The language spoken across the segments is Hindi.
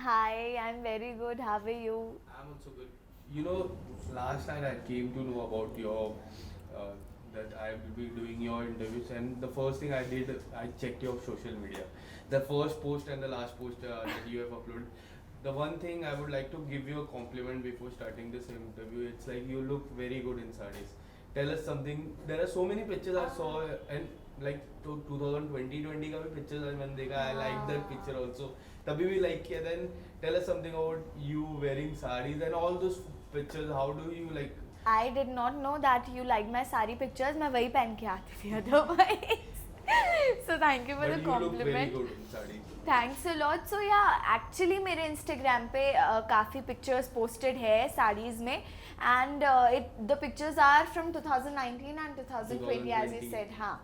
Hi, I'm very good. How are you? I'm also good. You know, last night I came to know about your uh, that I will be doing your interviews, and the first thing I did, I checked your social media. The first post and the last post that you have uploaded. The one thing I would like to give you a compliment before starting this interview. It's like you look very good in sarees. Tell us something. There are so many pictures I saw, and like to 2020 का भी pictures मैंने देखा. I like that picture also. तभी भी like किया. Then tell us something about you wearing sarees and all those pictures. How do you like? I did not know that you liked my sari pictures. मैं वही पहन के आती थी otherwise. So thank you for But the you look very compliment. good in sarees. Thanks a lot. So या एक्चुअली मेरे इंस्टाग्राम पे काफ़ी पिक्चर्स पोस्टेड है साड़ीज़ में and the pictures are from 2019 and 2020 as you said. हाँ,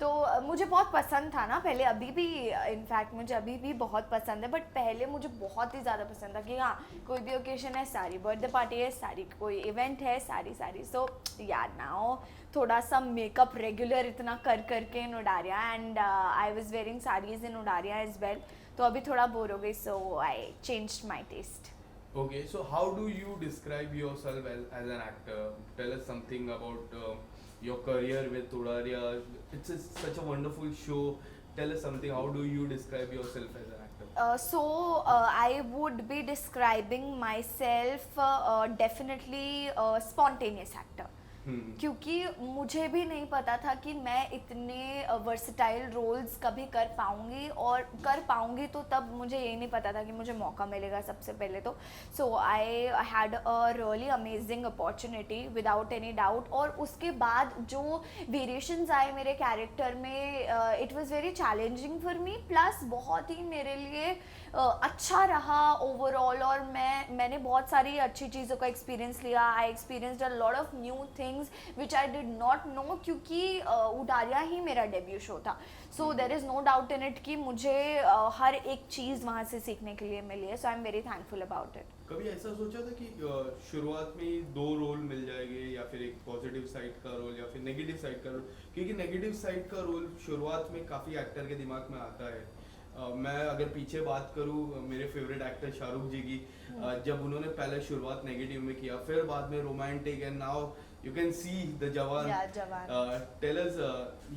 तो मुझे बहुत पसंद था ना पहले, अभी भी इनफैक्ट मुझे अभी भी बहुत पसंद है, बट पहले मुझे बहुत ही ज़्यादा पसंद था कि हाँ कोई भी ओकेशन है साड़ी, बर्थडे पार्टी है साड़ी, कोई इवेंट है साड़ी साड़ी. सो यार नाउ थोड़ा सा मेकअप रेगुलर इतना कर करके in Udaariyaan and I was wearing sarees in Udaariyaan as well. तो अभी थोड़ा बोर हो गई, so I changed my taste. Okay, so how do you describe yourself as an actor? Tell us something about your career with Udaria. Such a wonderful show. Tell us something. How do you describe yourself as an actor? So I would be describing myself definitely a spontaneous actor. क्योंकि मुझे भी नहीं पता था कि मैं इतने वर्सटाइल रोल्स कभी कर पाऊँगी, और कर पाऊँगी तो तब मुझे ये नहीं पता था कि मुझे मौका मिलेगा सबसे पहले तो. So I had a really amazing opportunity without any doubt. और उसके बाद जो वेरिएशंस आए मेरे कैरेक्टर में, it was very challenging for me, plus बहुत ही मेरे लिए अच्छा रहा ओवरऑल. और मैंने बहुत सारी अच्छी चीज़ों का एक्सपीरियंस लिया. I experienced a lot of new things which I did not know, क्योंकि उडारिया ही मेरा डेब्यू शो था. So there is no doubt in it कि मुझे हर एक चीज़ वहाँ से सीखने के लिए मिली है. So I am very thankful about it. कभी ऐसा सोचा था कि शुरुआत में ही दो रोल मिल जाएंगे, या फिर एक पॉजिटिव साइड का रोल या फिर नेगेटिव साइड का रोल? क्योंकि नेगेटिव साइड का रोल शुरुआत में काफ़ी एक्टर के दिमाग में आता है. मैं अगर पीछे बात करूँ मेरे फेवरेट एक्टर शाहरुख जी की, जब उन्होंने पहले शुरुआत नेगेटिव में किया, फिर बाद में romantic, and now you can see the जवान. टेल अस,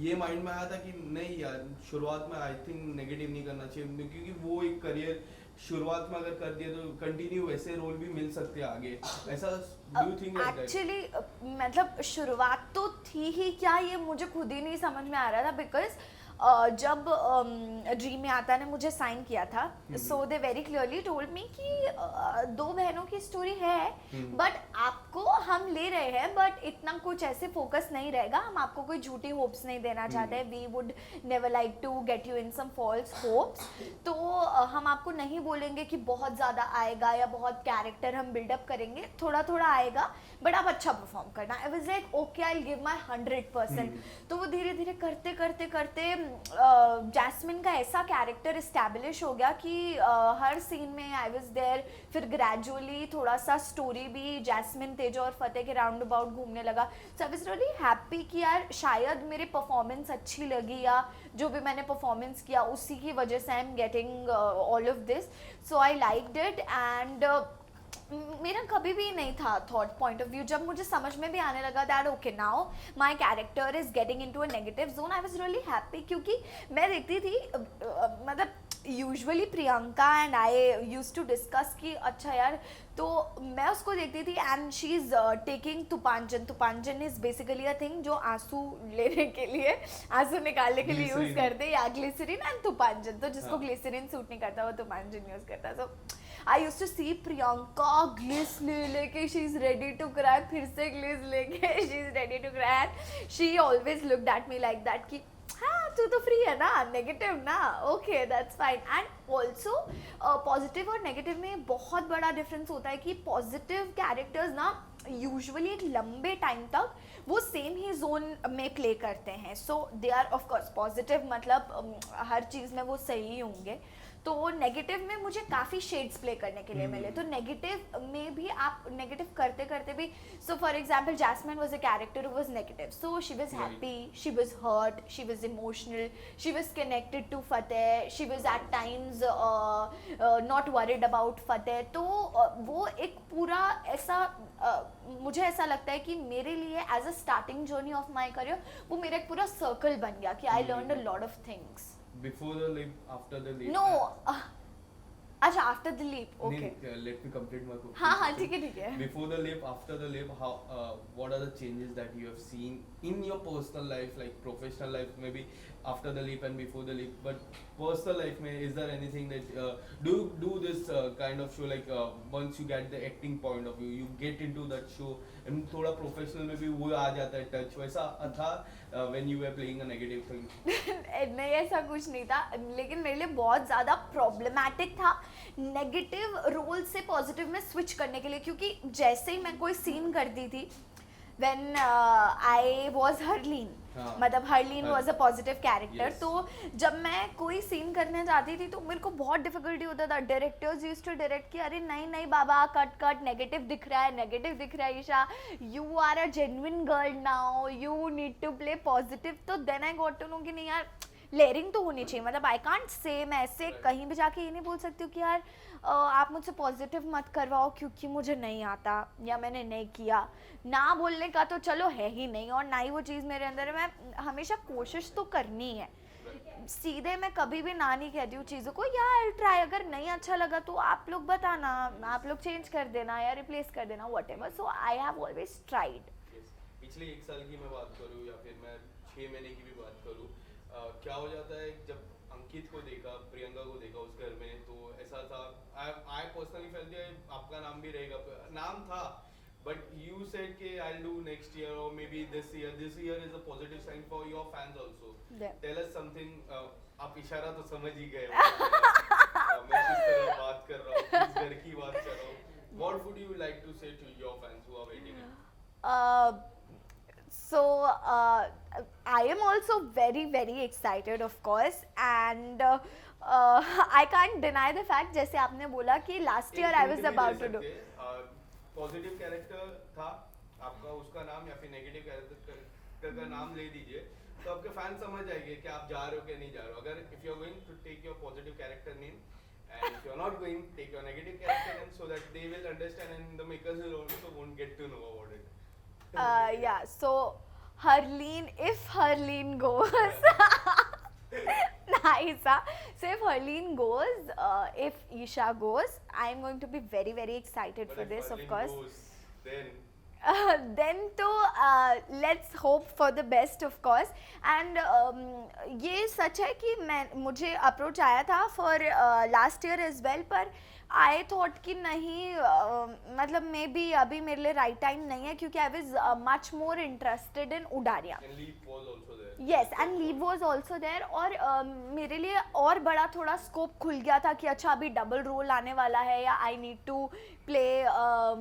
ये माइंड में आया था कि नहीं यार शुरुआत में आई थिंक नेगेटिव नहीं करना चाहिए, क्योंकि वो एक करियर शुरुआत में अगर कर दिया तो कंटिन्यू वैसे रोल भी मिल सकते हैं आगे. ऐसा do you think like that? Actually मतलब शुरुआत तो थी ही क्या, ये मुझे खुद ही नहीं समझ में आ रहा था. बिकॉज जब ड्रीम में आता ने मुझे साइन किया था, सो they very clearly told me कि दो बहनों की स्टोरी है, बट आपको हम ले रहे हैं, बट इतना कुछ ऐसे फोकस नहीं रहेगा, हम आपको कोई झूठी होप्स नहीं देना चाहते. We would never like to get you in some false hopes. तो हम आपको नहीं बोलेंगे कि बहुत ज़्यादा आएगा या बहुत कैरेक्टर हम बिल्डअप करेंगे, थोड़ा थोड़ा आएगा, बट आप अच्छा परफॉर्म करना. I was like okay, I will give my 100%. तो वो धीरे धीरे करते करते करते जैस्मिन का ऐसा कैरेक्टर इस्टेब्लिश हो गया कि हर सीन में आई वाज देयर. फिर ग्रेजुअली थोड़ा सा स्टोरी भी जैस्मिन, तेजो और फतेह के राउंड अबाउट घूमने लगा. सो आई वाज रियली हैप्पी कि यार शायद मेरी परफॉर्मेंस अच्छी लगी, या जो भी मैंने परफॉर्मेंस किया उसी की वजह से I am getting all of this. So I liked it. And मेरा कभी भी नहीं था थॉट पॉइंट ऑफ व्यू, जब मुझे समझ में भी आने लगा that okay now my character is getting into a negative zone, I was really happy. क्योंकि मैं देखती थी मतलब usually Priyanka and I used to discuss कि अच्छा यार, तो मैं उसको देखती थी एंड शी इज़ टेकिंग तुपांजन. तुपांजन इज़ बेसिकली अ थिंग जो आंसू लेने के लिए, आंसू निकालने के लिए यूज़ करते हैं, या ग्लिसरीन एंड तुपांजन. तो जिसको ग्लिसरीन सूट नहीं करता वो तुपांजन यूज़ करता. So I use to see Priyanka ग्लिस ले लेके she is ready to cry, फिर से ग्लिस लेके she is ready to cry. She always looked at me like that कि हाँ तू तो फ्री है ना, नेगेटिव ना, okay that's fine. And also positive और नेगेटिव में बहुत बड़ा डिफरेंस होता है कि पॉजिटिव कैरेक्टर्स ना यूजुअली एक लंबे टाइम तक वो सेम ही जोन में प्ले करते हैं. So they are of course positive, मतलब हर चीज़ में वो सही होंगे. तो नेगेटिव में मुझे काफ़ी शेड्स प्ले करने के लिए मिले, तो नेगेटिव में भी आप नेगेटिव करते करते भी, so for example Jasmine was a character who was negative, so she was happy, she was hurt, she was emotional, she was connected to Fateh, she was at times not worried about Fateh. तो वो एक पूरा ऐसा मुझे ऐसा लगता है कि मेरे लिए as a starting journey of my career वो मेरा एक पूरा सर्कल बन गया कि I learn a lot of things. Before the leap, after the leap. No अच्छा after the leap, okay Let me complete my question. हाँ ठीक है Before the leap, after the leap, how what are the changes that you have seen in your personal life, like professional life, maybe after the leap and before the leap, but personal life में is there anything that do you do this kind of show, like once you get the acting point of view, you get into that show and थोड़ा professional में भी वो आ जाता है touch, वैसा था when you were playing a negative thing? नहीं ऐसा कुछ नहीं था, लेकिन मेरे लिए बहुत ज़्यादा प्रॉब्लमेटिक था नेगेटिव रोल से पॉजिटिव में स्विच करने के लिए, क्योंकि जैसे ही मैं कोई सीन करती थी व्हेन आई वाज हरलीन, मतलब Harleen was a positive character, तो जब मैं कोई सीन करने जाती थी तो मेरे को बहुत डिफिकल्टी होता था। डायरेक्टर्स यूज्ड टू डायरेक्ट कि अरे नहीं बाबा कट नेगेटिव दिख रहा है Isha, you are a genuine girl now, you need to play positive. तो then I got to know कि नहीं यार लेयरिंग तो होनी चाहिए, मतलब आई कांट से मैं ऐसे कहीं भी जाके ये नहीं बोल सकती हूँ कि यार आप मुझसे पॉजिटिव मत करवाओ क्योंकि मुझे नहीं आता या मैंने नहीं किया। ना बोलने का तो चलो है ही नहीं, और ना ही वो चीज़ मेरे अंदर है। मैं हमेशा कोशिश तो करनी है, सीधे मैं कभी भी ना नहीं कहती हूँ चीज़ों को, या आई ट्राई, अगर नहीं अच्छा लगा तो आप लोग बताना, आप लोग चेंज कर देना या रिप्लेस कर देना, what ever. So I have always tried. पिछले 1 साल की मैं बात करूँ या फिर मैं 6 महीने की भी बात करूँ, क्या हो जाता है जब अंकित को देखा, प्रियंका को देखा उस घर में, तो ऐसा था आई पर्सनली फेल्ट आपका नाम भी रहेगा, नाम था, बट यू सेड कि I will do next year और maybe this year is a positive sign for your fans also. Tell us something, आप इशारा तो समझ ही गए मैं किस तरह बात कर रहा हूँ, किस घर की बात कर रहा हूँ, what would you like to say to your fans who are waiting? So I am also very excited of course, and I can't deny the fact जैसे आपने बोला कि last year I was about to do positive character था आपका, उसका नाम या फिर नेगेटिव कैरेक्टर का नाम ले दीजिए, तो आपके फैन समझ जाएंगे कि आप जा रहे हो कि नहीं जा रहे हो। अगर if you are going to take your positive character name and if you are not going, take your negative character name so that they will understand and the makers will also won't get to know about it. Yeah, so Harleen, if Harleen goes nice, so if Harleen goes, if Isha goes, I'm going to be very excited But for if this, of Harleen course. Goes, then to let's hope for the best of course, and ये सच है कि मुझे अप्रोच आया था for last year as well, पर आई थॉट कि नहीं मतलब मे बी अभी मेरे लिए राइट टाइम नहीं है, क्योंकि I was much more interested in Udaariyaan. Yes, and leave was also there, और मेरे लिए और बड़ा थोड़ा स्कोप खुल गया था कि अच्छा अभी डबल रोल आने वाला है या I need to play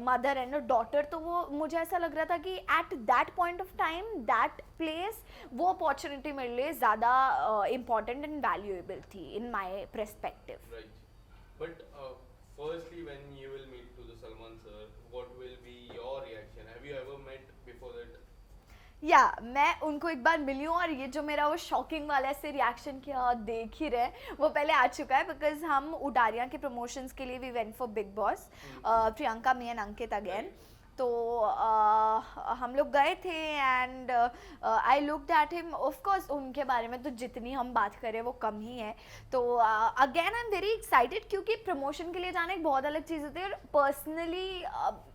mother and a daughter. तो वो मुझे ऐसा लग रहा था कि at that point of time that place वो अपॉर्चुनिटी मेरे लिए ज़्यादा इम्पॉर्टेंट एंड वैल्यूएबल थी in my perspective. But firstly, when you will meet to the Salman sir, what will be your reaction? Have you ever met before that? या मैं उनको एक बार मिली हूँ, और ये जो मेरा वो शॉकिंग वाला ऐसे रिएक्शन किया देख ही रहे, वो पहले आ चुका है, बिकॉज हम उडारिया के प्रमोशंस के लिए we went for Bigg Boss, Priyanka, me and Ankit again. तो हम लोग गए थे and I looked at him. Of course उनके बारे में तो जितनी हम बात करें वो कम ही है। तो again I am very excited, क्योंकि प्रमोशन के लिए जाना एक बहुत अलग चीज़ होती है, और personally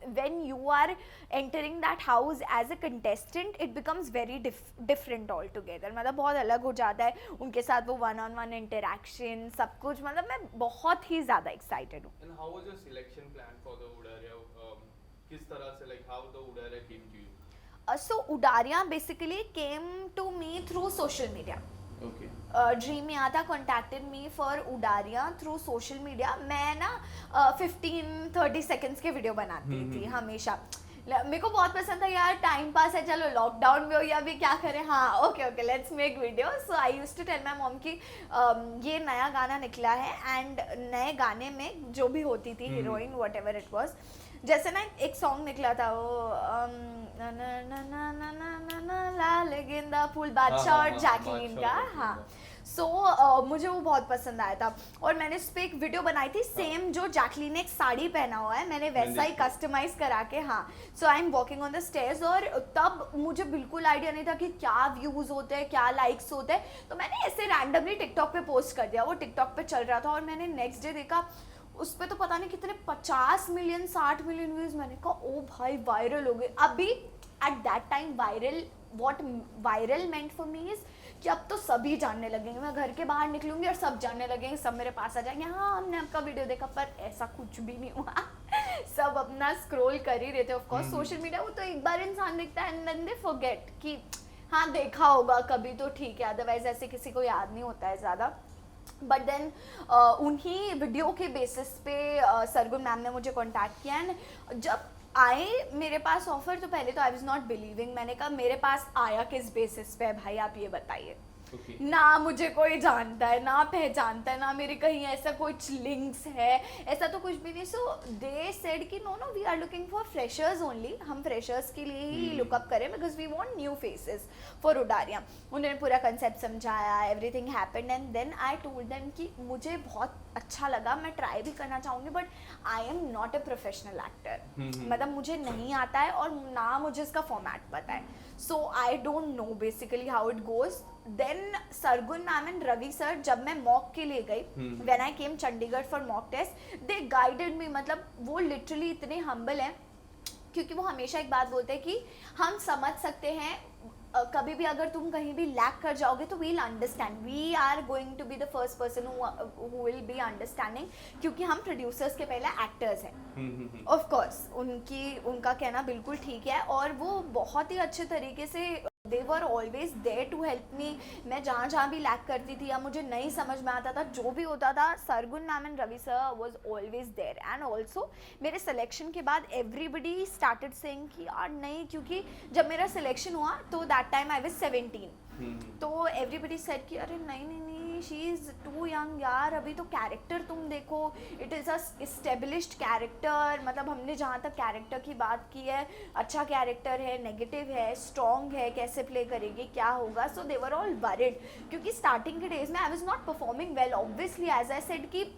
when you are entering that house as a contestant it becomes very different all together, मतलब बहुत अलग हो जाता है। उनके साथ वो 1-on-1 इंटरेक्शन सब कुछ, मतलब मैं बहुत ही ज़्यादा एक्साइटेड हूँ। And how was your selection plan for the Udaria? किस तरह से, like how the Udaria came to you? So Udaria basically came to me through social media. Okay. Dream Yata contacted me for Udaria through social media. मैं ना 15-30 seconds के वीडियो बनाती थी हमेशा, मेरे को बहुत पसंद था यार, टाइम पास है, चलो लॉकडाउन में हो या भी क्या करें, हाँ okay okay let's make video. So I used to tell my mom कि ये नया गाना निकला है एंड नए गाने में जो भी होती थी heroine what ever it was, जैसे ना एक सॉन्ग निकला था वो ना ना ना ना ना ना ना ना लाल गेंदा फूल, बादशाह और जैकलीन का, हाँ। सो मुझे वो बहुत पसंद आया था और मैंने उस पर एक वीडियो बनाई थी सेम जो जैकलीन ने एक साड़ी पहना हुआ है, मैंने वैसा ही कस्टमाइज करा के, हाँ। So I am walking on the stairs और तब मुझे बिल्कुल आइडिया नहीं था कि क्या व्यूज होते हैं, क्या लाइक्स होते हैं, तो मैंने ऐसे रैंडमली टिकटॉक पे पोस्ट कर दिया, वो टिकटॉक पे चल रहा था और मैंने नेक्स्ट डे देखा उस पर तो पता नहीं कितने 50 मिलियन 60 मिलियन व्यूज। मैंने कहा ओ भाई वायरल हो गए। अभी at that time viral, what viral meant for me is कि अब तो सभी जानने लगेंगे, मैं घर के बाहर निकलूंगी और सब जानने लगेंगे, सब मेरे पास आ जाएंगे, हाँ हमने आपका वीडियो देखा, पर ऐसा कुछ भी नहीं हुआ। सब अपना स्क्रॉल कर ही रहे थे। ऑफ कोर्स सोशल मीडिया वो तो एक बार इंसान देखता है एंड देन दे फॉरगेट कि हाँ देखा होगा कभी तो ठीक है, अदरवाइज ऐसे किसी को याद नहीं होता है ज़्यादा। बट देन उन्हीं वीडियो के बेसिस पे सरगुन मैम ने मुझे कांटेक्ट किया एंड जब आए मेरे पास ऑफर तो पहले तो आई वाज नॉट बिलीविंग। मैंने कहा मेरे पास आया किस बेसिस पे है भाई, आप ये बताइए। ना मुझे कोई जानता है, ना पहचानता है, ना मेरे कहीं ऐसा कुछ लिंक्स है, ऐसा तो कुछ भी नहीं। सो दे सेड कि no no we are looking for freshers only, हम फ्रेशर्स के लिए ही लुकअप करें because we want new faces for Udaariyaan. उन्होंने पूरा कंसेप्ट समझाया, everything happened and then I told them कि मुझे बहुत अच्छा लगा, मैं ट्राई भी करना चाहूँगी but I am not a professional actor, मतलब मुझे नहीं आता है और ना मुझे इसका फॉर्मेट पता है। So I don't know basically how it goes. Then Sargun ma'am and Ravi sir जब मैं मॉक के लिए गई, when I came Chandigarh for mock test, they guided me, मतलब वो लिटरली इतने हम्बल हैं क्योंकि वो हमेशा एक बात बोलते हैं कि हम समझ सकते हैं, कभी भी अगर तुम कहीं भी लैक कर जाओगे तो we'll understand, we are going to be the first person who will be understanding, क्योंकि हम प्रोड्यूसर्स के पहले एक्टर्स हैं। ऑफ कोर्स उनका कहना बिल्कुल ठीक है और वो बहुत ही अच्छे तरीके से they were always there to help me. मैं जहाँ जहाँ भी लैक करती थी या मुझे नहीं समझ में आता था, जो भी होता था, Sargun ma'am and Ravi sir was always there. And also मेरे सिलेक्शन के बाद एवरीबडी स्टार्टेड सेइंग कि यार नहीं, क्योंकि जब मेरा सिलेक्शन हुआ तो दैट टाइम आई वाज 17, तो एवरीबडी सेड कि अरे नहीं नहीं नहीं शी इज़ टू यंग यार, अभी तो कैरेक्टर तुम देखो, it is a established character, मतलब हमने जहाँ तक कैरेक्टर की बात की है, अच्छा कैरेक्टर है, नेगेटिव है, स्ट्रॉन्ग है, कैसे प्ले करेगी, क्या होगा। So they were all worried क्योंकि स्टार्टिंग के डेज में I was not performing well, obviously as I said कि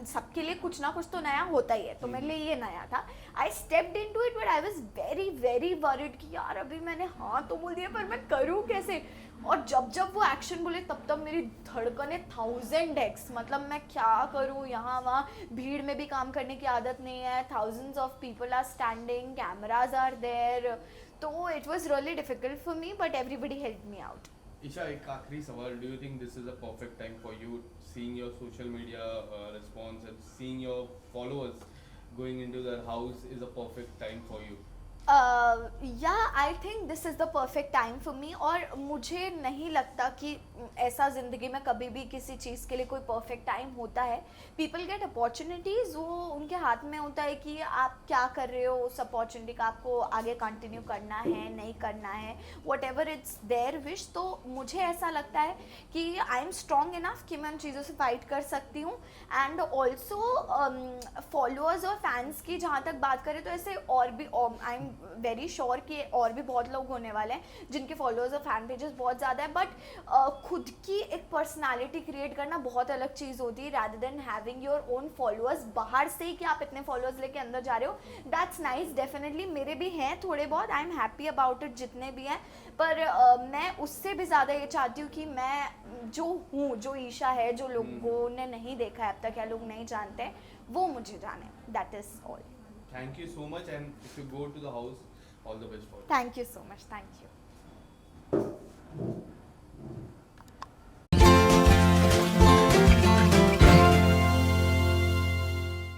सबके लिए कुछ ना कुछ तो नया होता ही है, तो मेरे लिए ये नया था। I stepped into it but I was very very worried कि यार अभी मैंने हाँ तो बोल दिया पर मैं करूँ कैसे। और जब जब वो एक्शन बोले तब तब मेरी धड़कने 1000x, मतलब मैं क्या करूँ, यहाँ वहाँ भीड़ में भी काम करने की आदत नहीं है, thousands of people are standing, cameras are there, तो it was really difficult for me but everybody helped me out. Isha, एक आखिरी सवाल, do you think this is a perfect time for you, seeing your social media response and seeing your followers going into their house is a perfect time for you? या I think this is the perfect time for me. और मुझे नहीं लगता कि ऐसा ज़िंदगी में कभी भी किसी चीज़ के लिए कोई परफेक्ट टाइम होता है। पीपल गेट अपॉर्चुनिटीज़, वो उनके हाथ में होता है कि आप क्या कर रहे हो, उस अपॉर्चुनिटी का आपको आगे कंटिन्यू करना है नहीं करना है, whatever it's their wish. तो मुझे ऐसा लगता है कि आई एम स्ट्रॉन्ग इनफ कि मैं उन चीज़ों से फाइट कर सकती हूँ। एंड ऑल्सो फॉलोअर्स और फैंस की जहाँ तक बात करें तो ऐसे और भी आई एम वेरी श्योर कि और भी बहुत लोग होने वाले हैं जिनके फॉलोअर्स और फैन पेजेस बहुत ज़्यादा है, बट खुद की एक पर्सनालिटी क्रिएट करना बहुत अलग चीज़ होती है rather than having your own followers। बाहर से ही कि आप इतने फॉलोअर्स लेके अंदर जा रहे हो, दैट्स नाइस, डेफिनेटली मेरे भी हैं थोड़े बहुत, I am happy about it जितने भी हैं, पर मैं उससे भी ज़्यादा ये चाहती हूँ कि मैं जो हूँ, जो ईशा है, जो लोगों ने नहीं देखा है अब तक या लोग नहीं जानते हैं, वो मुझे जाने, that is all. Thank you so much, and if you go to the house, all the best for you. Thank you so much, thank you.